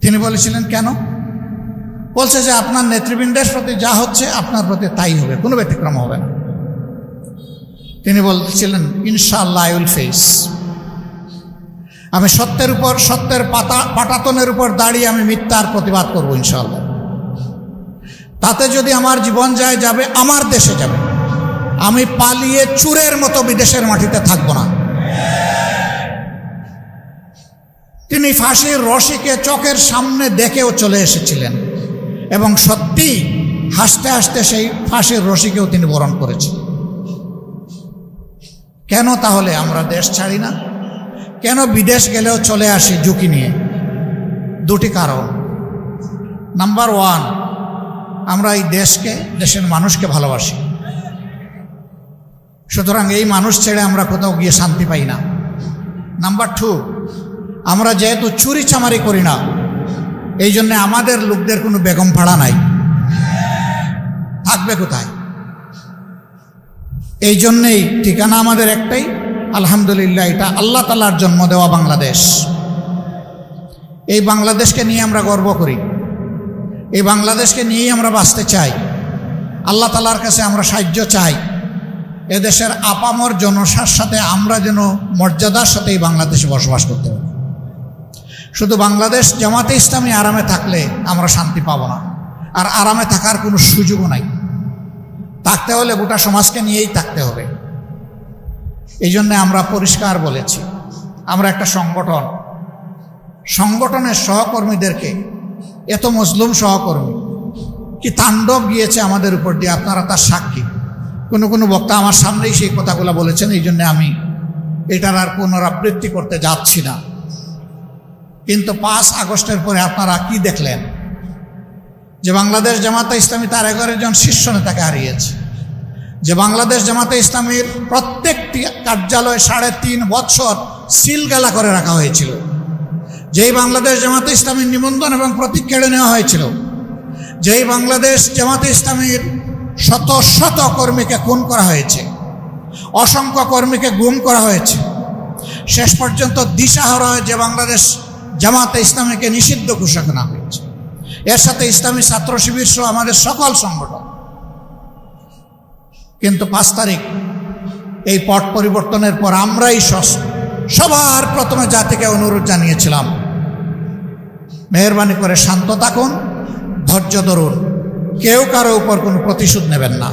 তিনি বলেছিলেন কেন? বলছে যে আপনার নেতৃবৃন্দের প্রতি যা হচ্ছে আপনার প্রতি তাই হবে, কোনো ব্যতিক্রম হবে না। তিনি বলছিলেন ইনশাআল্লাহ আই উইল ফেস। আমি সত্যের উপর, সত্যের পাটাতনের উপর দাঁড়িয়ে আমি মিথ্যার প্রতিবাদ করব ইনশাআল্লাহ। তাতে যদি আমার জীবন যায় যাবে, আমার দেশে যাবে, আমি পালিয়ে চুরের মতো বিদেশের মাটিতে থাকব না। তিনি ফাঁসির রশিকে চোখের সামনে দেখেও চলে এসেছিলেন এবং সত্যি হাসতে হাসতে সেই ফাঁসির রশিকেও তিনি বরণ করেছেন। কেন তাহলে আমরা দেশ ছাড়ি না? কেন বিদেশ গেলেও চলে আসি ঝুঁকি নিয়ে? দুটি কারণ। নাম্বার ওয়ান, আমরা এই দেশকে, দেশের মানুষকে ভালোবাসি, সুতরাং এই মানুষ ছেড়ে আমরা কোথাও গিয়ে শান্তি পাই না। নাম্বার টু, আমরা যেহেতু চুরি চামারি করি না, এই জন্যে আমাদের লোকদের কোনো বেগম ভাড়া নাই, থাকবে কোথায়? এই জন্যেই ঠিকানা আমাদের একটাই, আলহামদুলিল্লাহ, এটা আল্লাহ তাআলার জন্ম দেওয়া বাংলাদেশ। এই বাংলাদেশকে নিয়ে আমরা গর্ব করি, এই বাংলাদেশকে নিয়েই আমরা বাঁচতে চাই। আল্লাহ তাআলার কাছে আমরা সাহায্য চাই, এদেশের আপামর জনসার সাথে আমরা যেন মর্যাদার সাথে এই বাংলাদেশে বসবাস করতে পারি। শুধু বাংলাদেশ জামাতে ইসলামী আরামে থাকলে আমরা শান্তি পাব না, আর আরামে থাকার কোনো সুযোগও নাই। থাকতে হলে গোটা সমাজকে নিয়েই থাকতে হবে। এই জন্যে আমরা পরিষ্কার বলেছি, আমরা একটা সংগঠন, সংগঠনের সহকর্মীদেরকে, এত মজলুম সহকর্মী কি তাণ্ডব গিয়েছে আমাদের উপর দিয়ে, আপনারা তার সাক্ষী। কোনো বক্তা আমার সামনেই সেই কথাগুলো বলেছেন, এই জন্যে আমি এটার আর পুনরাবৃত্তি করতে যাচ্ছি না। কিন্তু 5 আগস্টের পরে আপনারা কি দেখলেন? যে বাংলাদেশ জামাতে ইসলামী তার 11 জন শীর্ষ নেতাকে হারিয়েছে, যে বাংলাদেশ জামাতে ইসলামীর প্রত্যেকটি কার্যালয় 3.5 বছর সিলগালা করে রাখা হয়েছিল, যেই বাংলাদেশ জামাতে ইসলামীর নিবন্ধন এবং প্রতীক কেড়ে নেওয়া হয়েছিল, যেই বাংলাদেশ জামাতে ইসলামীর শত শত কর্মীকে খুন করা হয়েছে, অসংখ্য কর্মীকে গুম করা হয়েছে, শেষ পর্যন্ত দিশাহারা হয়ে যে বাংলাদেশ জামাতে ইসলামীকে নিষিদ্ধ ঘোষণা হয়েছে, এর সাথে ইসলামী ছাত্র শিবির সহ আমাদের সকল সংগঠন। কিন্তু 5 তারিখ এই পট পরিবর্তনের পর আমরাই সবার প্রথমে জাতিকে অনুরোধ জানিয়েছিলাম, মেহেরবানি করে শান্ত থাকুন, ধৈর্য ধরুন, কেউ কারো উপর কোনো প্রতিশোধ নেবেন না।